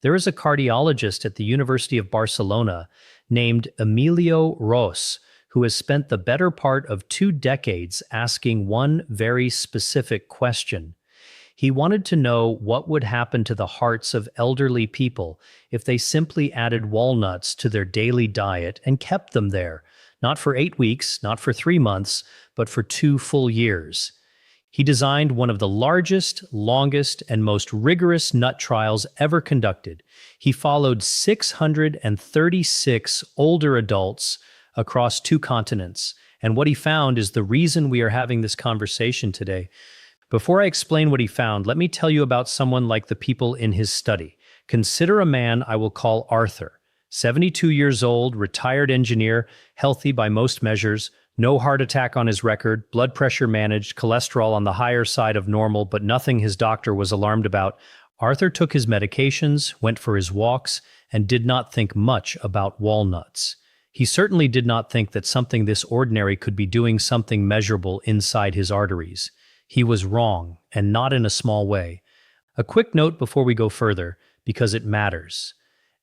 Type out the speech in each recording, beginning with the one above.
There is a cardiologist at the University of Barcelona named Emilio Ros who has spent the better part of 2 decades asking one very specific question. He wanted to know what would happen to the hearts of elderly people if they simply added walnuts to their daily diet and kept them there, not for 8 weeks, not for 3 months, but for 2 full years. He designed one of the largest, longest, and most rigorous nut trials ever conducted. He followed 636 older adults across 2 continents, and what he found is the reason we are having this conversation today. Before I explain what he found, let me tell you about someone like the people in his study. Consider a man I will call Arthur, 72 years old, retired engineer, healthy by most measures, no heart attack on his record, blood pressure managed, cholesterol on the higher side of normal, but nothing his doctor was alarmed about. Arthur took his medications, went for his walks, and did not think much about walnuts. He certainly did not think that something this ordinary could be doing something measurable inside his arteries. He was wrong, and not in a small way. A quick note before we go further, because it matters.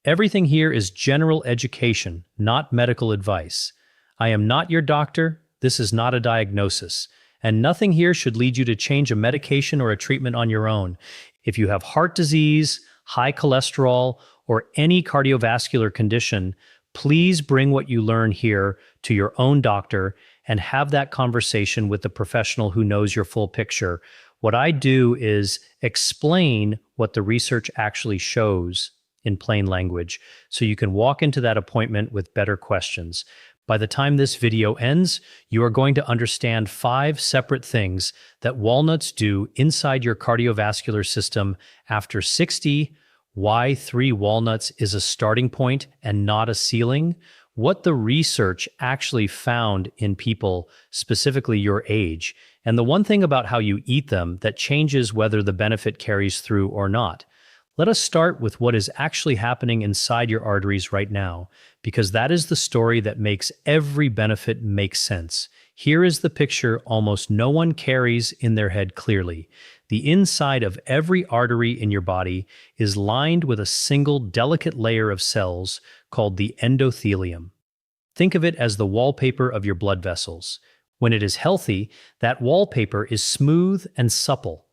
Everything here is general education, not medical advice. I am not your doctor, this is not a diagnosis, and nothing here should lead you to change a medication or a treatment on your own. If you have heart disease, high cholesterol, or any cardiovascular condition, please bring what you learn here to your own doctor and have that conversation with the professional who knows your full picture. What I do is explain what the research actually shows in plain language, so you can walk into that appointment with better questions. By the time this video ends, you are going to understand 5 separate things that walnuts do inside your cardiovascular system after 60, why 3 walnuts is a starting point and not a ceiling, what the research actually found in people, specifically your age, and the one thing about how you eat them that changes whether the benefit carries through or not. Let us start with what is actually happening inside your arteries right now, because that is the story that makes every benefit make sense. Here is the picture almost no one carries in their head clearly. The inside of every artery in your body is lined with a single delicate layer of cells called the endothelium. Think of it as the wallpaper of your blood vessels. When it is healthy, that wallpaper is smooth and supple.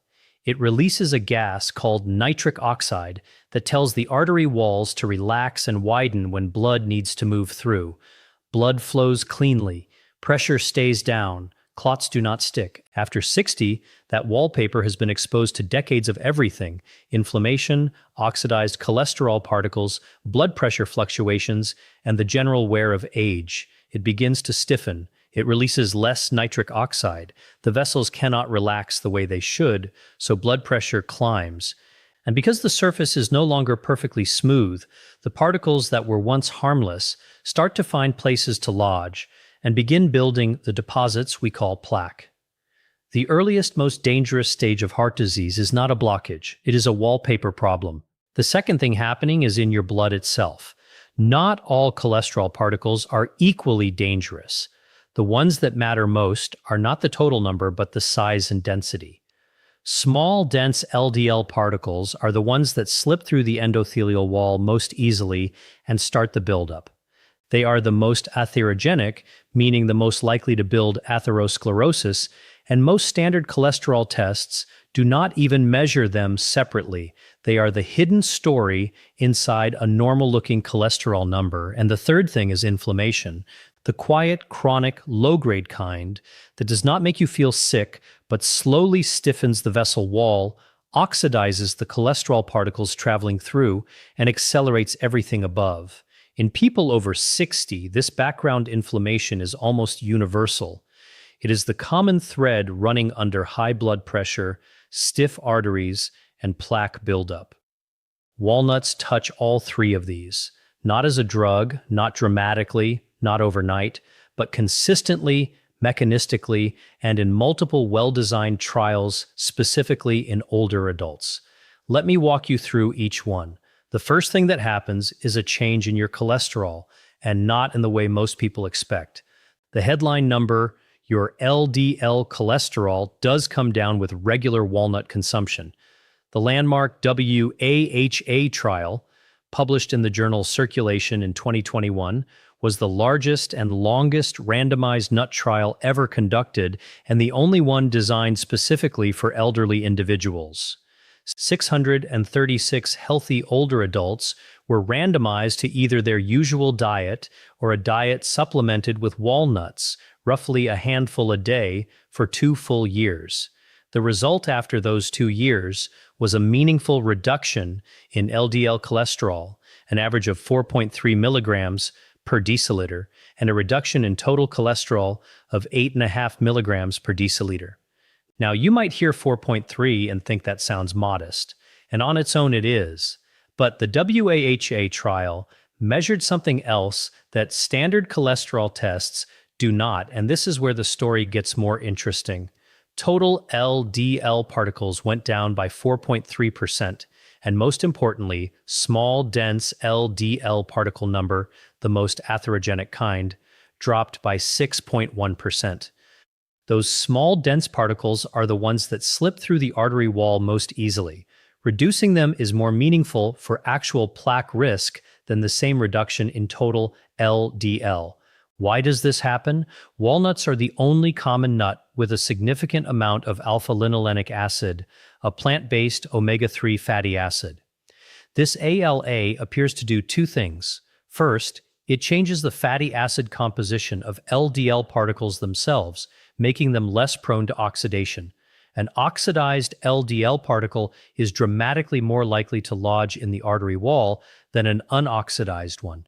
It releases a gas called nitric oxide that tells the artery walls to relax and widen when blood needs to move through. Blood flows cleanly, pressure stays down, clots do not stick. After 60, that wallpaper has been exposed to decades of everything: inflammation, oxidized cholesterol particles, blood pressure fluctuations, and the general wear of age. It begins to stiffen. It releases less nitric oxide. The vessels cannot relax the way they should, so blood pressure climbs. And because the surface is no longer perfectly smooth, the particles that were once harmless start to find places to lodge and begin building the deposits we call plaque. The earliest, most dangerous stage of heart disease is not a blockage. It is a wallpaper problem. The second thing happening is in your blood itself. Not all cholesterol particles are equally dangerous. The ones that matter most are not the total number, but the size and density. Small, dense LDL particles are the ones that slip through the endothelial wall most easily and start the buildup. They are the most atherogenic, meaning the most likely to build atherosclerosis, and most standard cholesterol tests do not even measure them separately. They are the hidden story inside a normal-looking cholesterol number. And the third thing is inflammation. The quiet, chronic, low-grade kind that does not make you feel sick, but slowly stiffens the vessel wall, oxidizes the cholesterol particles traveling through, and accelerates everything above. In people over 60, this background inflammation is almost universal. It is the common thread running under high blood pressure, stiff arteries, and plaque buildup. Walnuts touch all 3 of these, not as a drug, not dramatically, not overnight, but consistently, mechanistically, and in multiple well-designed trials, specifically in older adults. Let me walk you through each one. The first thing that happens is a change in your cholesterol, and not in the way most people expect. The headline number, your LDL cholesterol, does come down with regular walnut consumption. The landmark WAHA trial, published in the journal Circulation in 2021, was the largest and longest randomized nut trial ever conducted and the only one designed specifically for elderly individuals. 636 healthy older adults were randomized to either their usual diet or a diet supplemented with walnuts, roughly a handful a day, for 2 full years. The result after those 2 years was a meaningful reduction in LDL cholesterol, an average of 4.3 milligrams per deciliter, and a reduction in total cholesterol of 8.5 milligrams per deciliter. Now, you might hear 4.3 and think that sounds modest, and on its own it is, but the WAHA trial measured something else that standard cholesterol tests do not, and this is where the story gets more interesting. Total LDL particles went down by 4.3%, and most importantly, small, dense LDL particle number, the most atherogenic kind, dropped by 6.1%. Those small, dense particles are the ones that slip through the artery wall most easily. Reducing them is more meaningful for actual plaque risk than the same reduction in total LDL. Why does this happen? Walnuts are the only common nut with a significant amount of alpha-linolenic acid, a plant-based omega-3 fatty acid. This ALA appears to do 2 things. First, it changes the fatty acid composition of LDL particles themselves, making them less prone to oxidation. An oxidized LDL particle is dramatically more likely to lodge in the artery wall than an unoxidized one.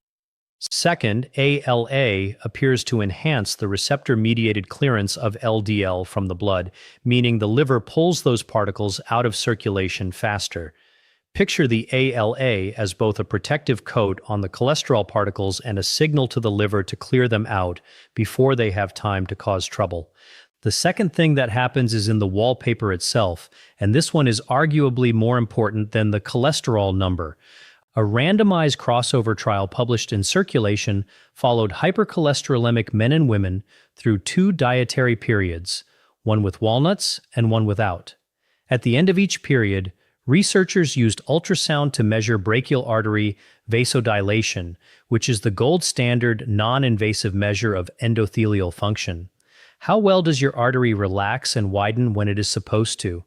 Second, ALA appears to enhance the receptor-mediated clearance of LDL from the blood, meaning the liver pulls those particles out of circulation faster. Picture the ALA as both a protective coat on the cholesterol particles and a signal to the liver to clear them out before they have time to cause trouble. The second thing that happens is in the wallpaper itself, and this one is arguably more important than the cholesterol number. A randomized crossover trial published in Circulation followed hypercholesterolemic men and women through 2 dietary periods, one with walnuts and one without. At the end of each period, researchers used ultrasound to measure brachial artery vasodilation, which is the gold standard non-invasive measure of endothelial function. How well does your artery relax and widen when it is supposed to?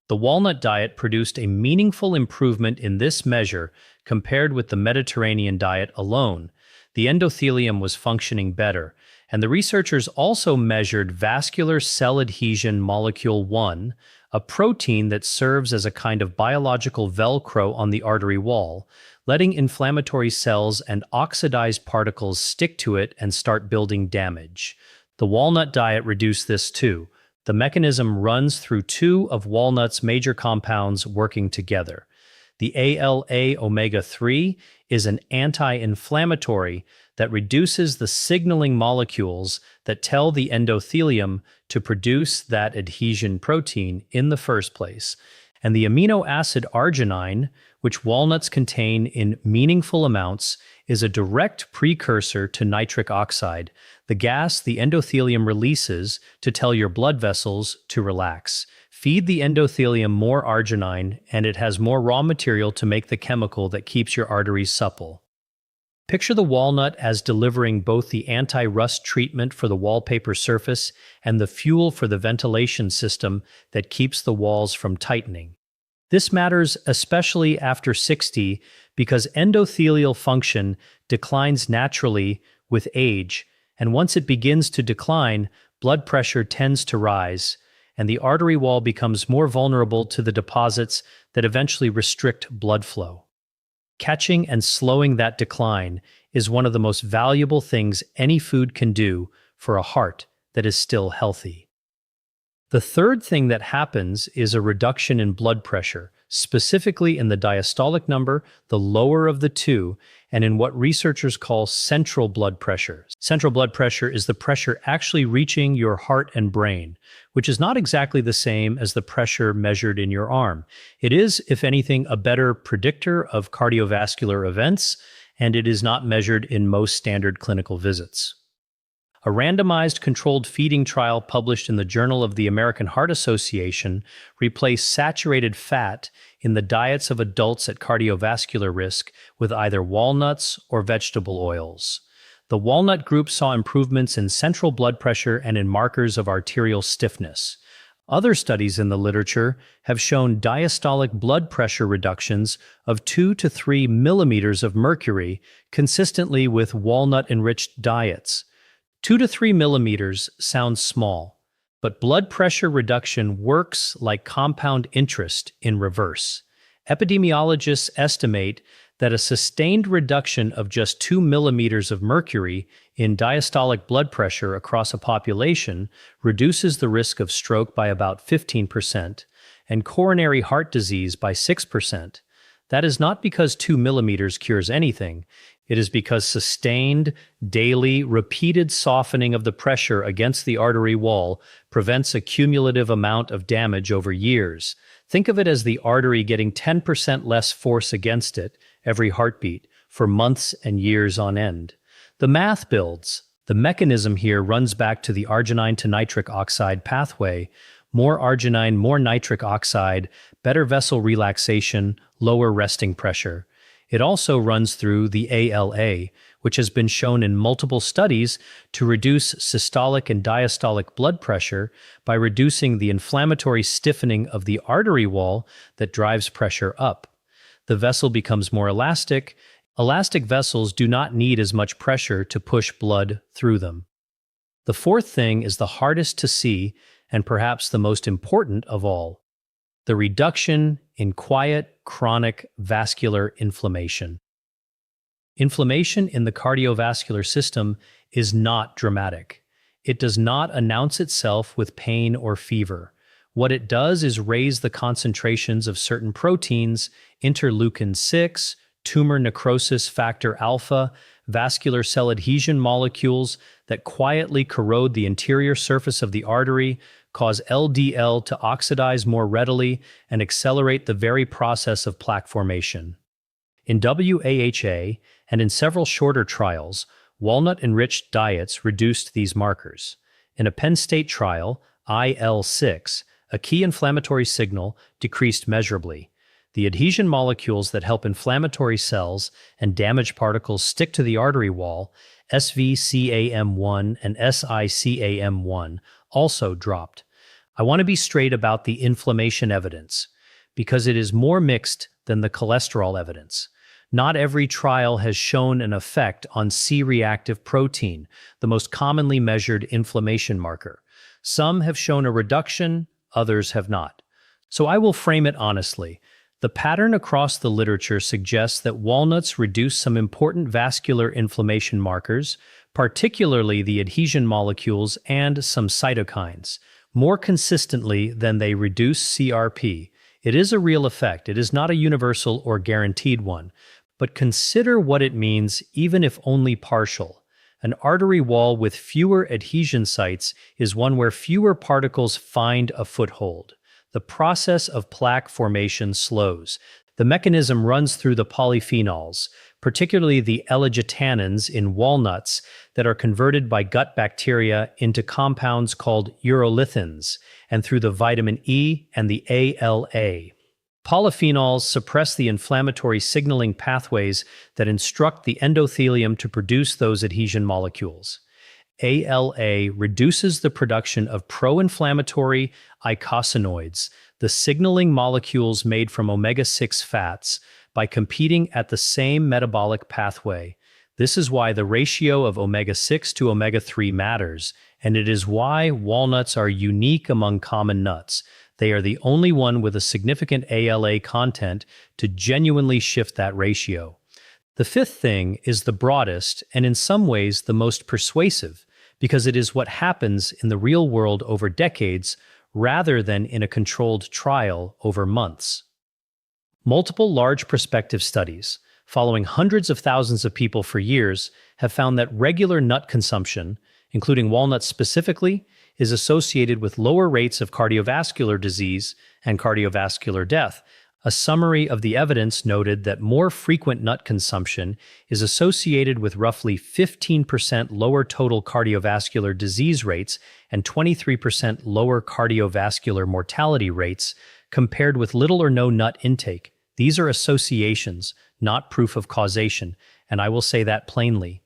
The walnut diet produced a meaningful improvement in this measure compared with the Mediterranean diet alone. The endothelium was functioning better, and the researchers also measured vascular cell adhesion molecule 1, a protein that serves as a kind of biological Velcro on the artery wall, letting inflammatory cells and oxidized particles stick to it and start building damage. The walnut diet reduced this too. The mechanism runs through 2 of walnut's major compounds working together. The ALA omega-3 is an anti-inflammatory that reduces the signaling molecules that tell the endothelium to produce that adhesion protein in the first place. And the amino acid arginine, which walnuts contain in meaningful amounts, is a direct precursor to nitric oxide, the gas the endothelium releases to tell your blood vessels to relax. Feed the endothelium more arginine, and it has more raw material to make the chemical that keeps your arteries supple. Picture the walnut as delivering both the anti-rust treatment for the wallpaper surface and the fuel for the ventilation system that keeps the walls from tightening. This matters especially after 60 because endothelial function declines naturally with age, and once it begins to decline, blood pressure tends to rise, and the artery wall becomes more vulnerable to the deposits that eventually restrict blood flow. Catching and slowing that decline is one of the most valuable things any food can do for a heart that is still healthy. The third thing that happens is a reduction in blood pressure, specifically in the diastolic number, the lower of the 2, and in what researchers call central blood pressure. Central blood pressure is the pressure actually reaching your heart and brain, which is not exactly the same as the pressure measured in your arm. It is, if anything, a better predictor of cardiovascular events, and it is not measured in most standard clinical visits. A randomized controlled feeding trial published in the Journal of the American Heart Association replaced saturated fat in the diets of adults at cardiovascular risk with either walnuts or vegetable oils. The walnut group saw improvements in central blood pressure and in markers of arterial stiffness. Other studies in the literature have shown diastolic blood pressure reductions of 2 to 3 millimeters of mercury consistently with walnut-enriched diets. 2 to 3 millimeters sounds small, but blood pressure reduction works like compound interest in reverse. Epidemiologists estimate that a sustained reduction of just 2 millimeters of mercury in diastolic blood pressure across a population reduces the risk of stroke by about 15% and coronary heart disease by 6%. That is not because 2 millimeters cures anything. It is because sustained, daily, repeated softening of the pressure against the artery wall prevents a cumulative amount of damage over years. Think of it as the artery getting 10% less force against it every heartbeat for months and years on end. The math builds. The mechanism here runs back to the arginine to nitric oxide pathway. More arginine, more nitric oxide, better vessel relaxation, lower resting pressure. It also runs through the ALA, which has been shown in multiple studies to reduce systolic and diastolic blood pressure by reducing the inflammatory stiffening of the artery wall that drives pressure up. The vessel becomes more elastic. Elastic vessels do not need as much pressure to push blood through them. The fourth thing is the hardest to see and perhaps the most important of all: the reduction in quiet, chronic vascular inflammation. Inflammation in the cardiovascular system is not dramatic. It does not announce itself with pain or fever. What it does is raise the concentrations of certain proteins, interleukin-6, tumor necrosis factor alpha, vascular cell adhesion molecules that quietly corrode the interior surface of the artery, cause LDL to oxidize more readily, and accelerate the very process of plaque formation. In WAHA and in several shorter trials, walnut-enriched diets reduced these markers. In a Penn State trial, IL-6, a key inflammatory signal, decreased measurably. The adhesion molecules that help inflammatory cells and damaged particles stick to the artery wall, SVCAM1 and SICAM1, also dropped. I want to be straight about the inflammation evidence, because it is more mixed than the cholesterol evidence. Not every trial has shown an effect on C-reactive protein, the most commonly measured inflammation marker. Some have shown a reduction, others have not. So I will frame it honestly. The pattern across the literature suggests that walnuts reduce some important vascular inflammation markers, particularly the adhesion molecules and some cytokines, more consistently than they reduce CRP. It is a real effect. It is not a universal or guaranteed one. But consider what it means, even if only partial. An artery wall with fewer adhesion sites is one where fewer particles find a foothold. The process of plaque formation slows. The mechanism runs through the polyphenols, particularly the L-gitannins in walnuts that are converted by gut bacteria into compounds called urolithins, and through the vitamin E and the ALA. Polyphenols suppress the inflammatory signaling pathways that instruct the endothelium to produce those adhesion molecules. ALA reduces the production of pro-inflammatory eicosanoids, the signaling molecules made from omega-6 fats, by competing at the same metabolic pathway. This is why the ratio of omega-6 to omega-3 matters, and it is why walnuts are unique among common nuts. They are the only one with a significant ALA content to genuinely shift that ratio. The fifth thing is the broadest and in some ways the most persuasive, because it is what happens in the real world over decades rather than in a controlled trial over months. Multiple large prospective studies, following hundreds of thousands of people for years, have found that regular nut consumption, including walnuts specifically, is associated with lower rates of cardiovascular disease and cardiovascular death. A summary of the evidence noted that more frequent nut consumption is associated with roughly 15% lower total cardiovascular disease rates and 23% lower cardiovascular mortality rates compared with little or no nut intake. These are associations, not proof of causation, and I will say that plainly.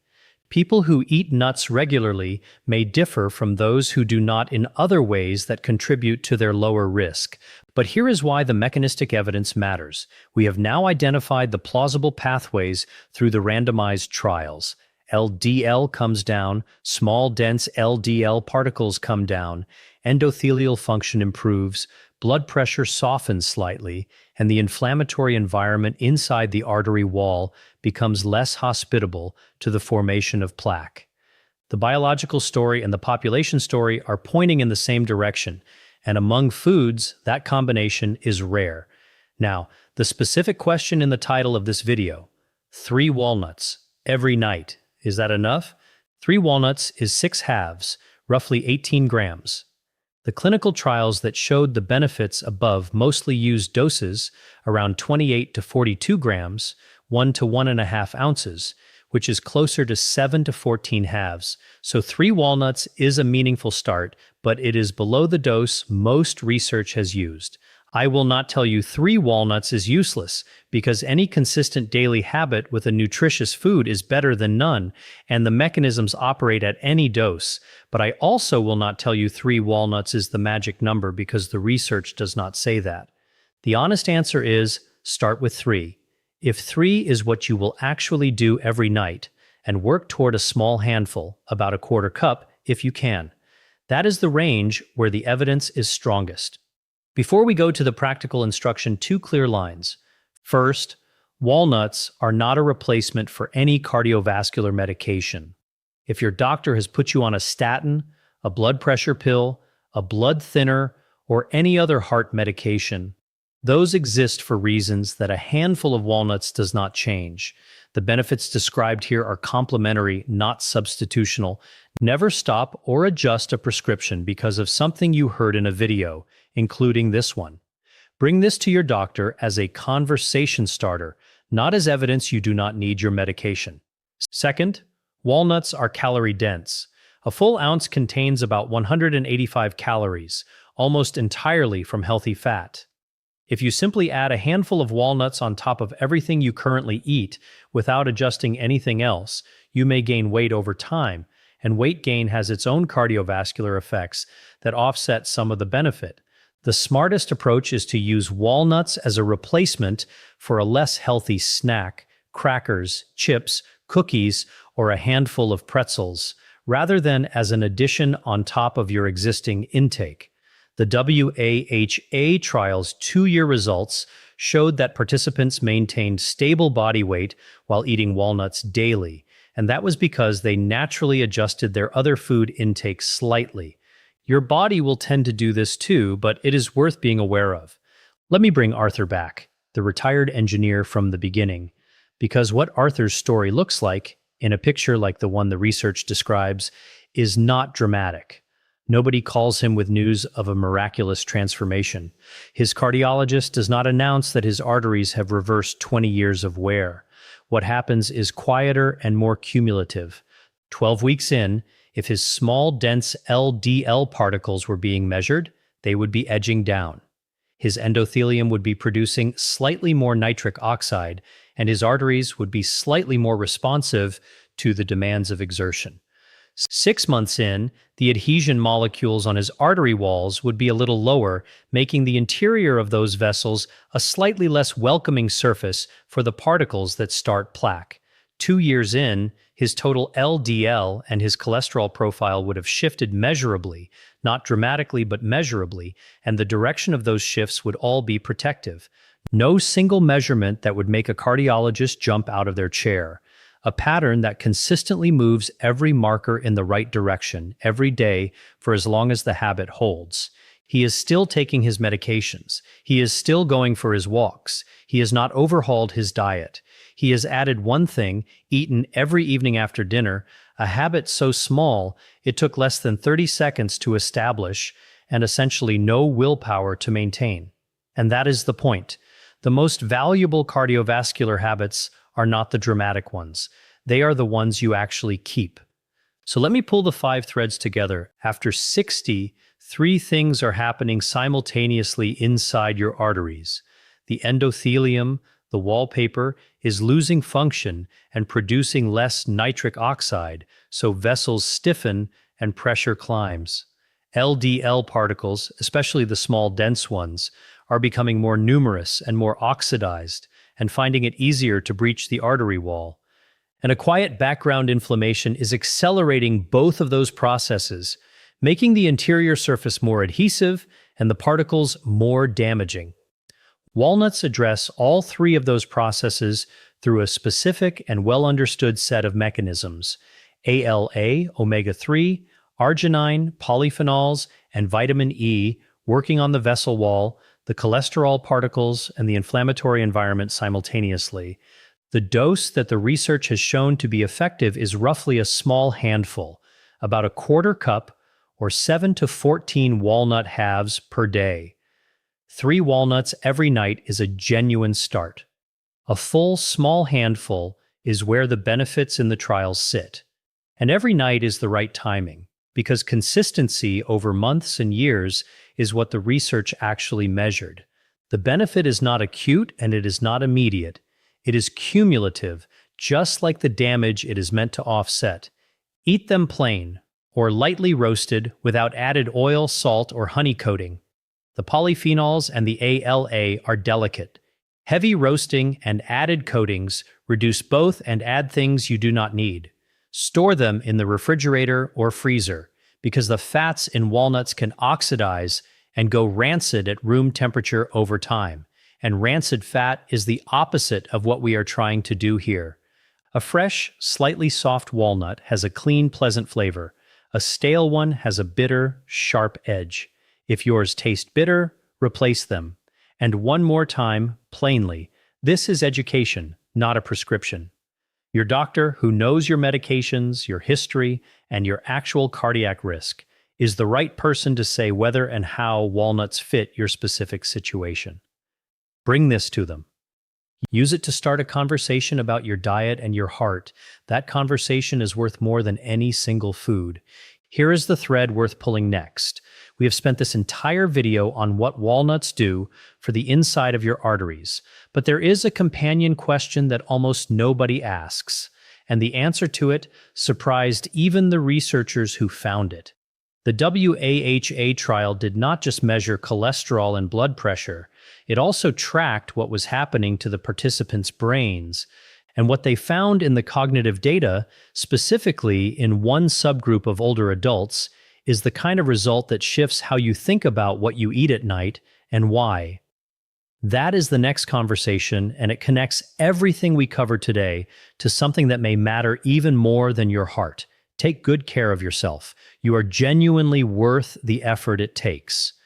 People who eat nuts regularly may differ from those who do not in other ways that contribute to their lower risk. But here is why the mechanistic evidence matters. We have now identified the plausible pathways through the randomized trials. LDL comes down, small dense LDL particles come down, endothelial function improves, blood pressure softens slightly, and the inflammatory environment inside the artery wall becomes less hospitable to the formation of plaque. The biological story and the population story are pointing in the same direction, and among foods, that combination is rare. Now, the specific question in the title of this video, 3 walnuts every night, is that enough? 3 walnuts is 6 halves, roughly 18 grams. The clinical trials that showed the benefits above mostly used doses around 28 to 42 grams, 1 to 1.5 ounces, which is closer to 7 to 14 halves. So 3 walnuts is a meaningful start, but it is below the dose most research has used. I will not tell you 3 walnuts is useless, because any consistent daily habit with a nutritious food is better than none, and the mechanisms operate at any dose. But I also will not tell you 3 walnuts is the magic number, because the research does not say that. The honest answer is, start with 3. If 3 is what you will actually do every night, and work toward a small handful, about a quarter cup, if you can. That is the range where the evidence is strongest. Before we go to the practical instruction, 2 clear lines. First, walnuts are not a replacement for any cardiovascular medication. If your doctor has put you on a statin, a blood pressure pill, a blood thinner, or any other heart medication, those exist for reasons that a handful of walnuts does not change. The benefits described here are complementary, not substitutional. Never stop or adjust a prescription because of something you heard in a video, including this one. Bring this to your doctor as a conversation starter, not as evidence you do not need your medication. Second, walnuts are calorie dense. A full ounce contains about 185 calories, almost entirely from healthy fat. If you simply add a handful of walnuts on top of everything you currently eat without adjusting anything else, you may gain weight over time, and weight gain has its own cardiovascular effects that offset some of the benefit. The smartest approach is to use walnuts as a replacement for a less healthy snack, crackers, chips, cookies, or a handful of pretzels, rather than as an addition on top of your existing intake. The WAHA trial's 2-year results showed that participants maintained stable body weight while eating walnuts daily, and that was because they naturally adjusted their other food intake slightly. Your body will tend to do this too, but it is worth being aware of. Let me bring Arthur back, the retired engineer from the beginning, because what Arthur's story looks like, in a picture like the one the research describes, is not dramatic. Nobody calls him with news of a miraculous transformation. His cardiologist does not announce that his arteries have reversed 20 years of wear. What happens is quieter and more cumulative. 12 weeks in, if his small, dense LDL particles were being measured, they would be edging down. His endothelium would be producing slightly more nitric oxide, and his arteries would be slightly more responsive to the demands of exertion. 6 months in, the adhesion molecules on his artery walls would be a little lower, making the interior of those vessels a slightly less welcoming surface for the particles that start plaque. 2 years in, his total LDL and his cholesterol profile would have shifted measurably, not dramatically but measurably, and the direction of those shifts would all be protective. No single measurement that would make a cardiologist jump out of their chair. A pattern that consistently moves every marker in the right direction every day for as long as the habit holds. He is still taking his medications. He is still going for his walks. He has not overhauled his diet. He has added one thing, eaten every evening after dinner, a habit so small it took less than 30 seconds to establish and essentially no willpower to maintain. And that is the point. The most valuable cardiovascular habits are not the dramatic ones. They are the ones you actually keep. So let me pull the 5 threads together. After 60, 3 things are happening simultaneously inside your arteries. The endothelium, the wallpaper, is losing function and producing less nitric oxide, so vessels stiffen and pressure climbs. LDL particles, especially the small dense ones, are becoming more numerous and more oxidized and finding it easier to breach the artery wall. And a quiet background inflammation is accelerating both of those processes, making the interior surface more adhesive and the particles more damaging. Walnuts address all 3 of those processes through a specific and well-understood set of mechanisms: ALA, omega-3, arginine, polyphenols, and vitamin E working on the vessel wall, the cholesterol particles, and the inflammatory environment simultaneously. The dose that the research has shown to be effective is roughly a small handful, about a quarter cup or 7 to 14 walnut halves per day. 3 walnuts every night is a genuine start. A full, small handful is where the benefits in the trials sit. And every night is the right timing, because consistency over months and years is what the research actually measured. The benefit is not acute and it is not immediate. It is cumulative, just like the damage it is meant to offset. Eat them plain, or lightly roasted without added oil, salt, or honey coating. The polyphenols and the ALA are delicate. Heavy roasting and added coatings reduce both and add things you do not need. Store them in the refrigerator or freezer, because the fats in walnuts can oxidize and go rancid at room temperature over time. And rancid fat is the opposite of what we are trying to do here. A fresh, slightly soft walnut has a clean, pleasant flavor. A stale one has a bitter, sharp edge. If yours taste bitter, replace them. And one more time, plainly, this is education, not a prescription. Your doctor, who knows your medications, your history, and your actual cardiac risk, is the right person to say whether and how walnuts fit your specific situation. Bring this to them. Use it to start a conversation about your diet and your heart. That conversation is worth more than any single food. Here is the thread worth pulling next. We have spent this entire video on what walnuts do for the inside of your arteries, but there is a companion question that almost nobody asks, and the answer to it surprised even the researchers who found it. The WAHA trial did not just measure cholesterol and blood pressure, it also tracked what was happening to the participants' brains. And what they found in the cognitive data, specifically in one subgroup of older adults, is the kind of result that shifts how you think about what you eat at night and why. That is the next conversation, and it connects everything we covered today to something that may matter even more than your heart. Take good care of yourself. You are genuinely worth the effort it takes.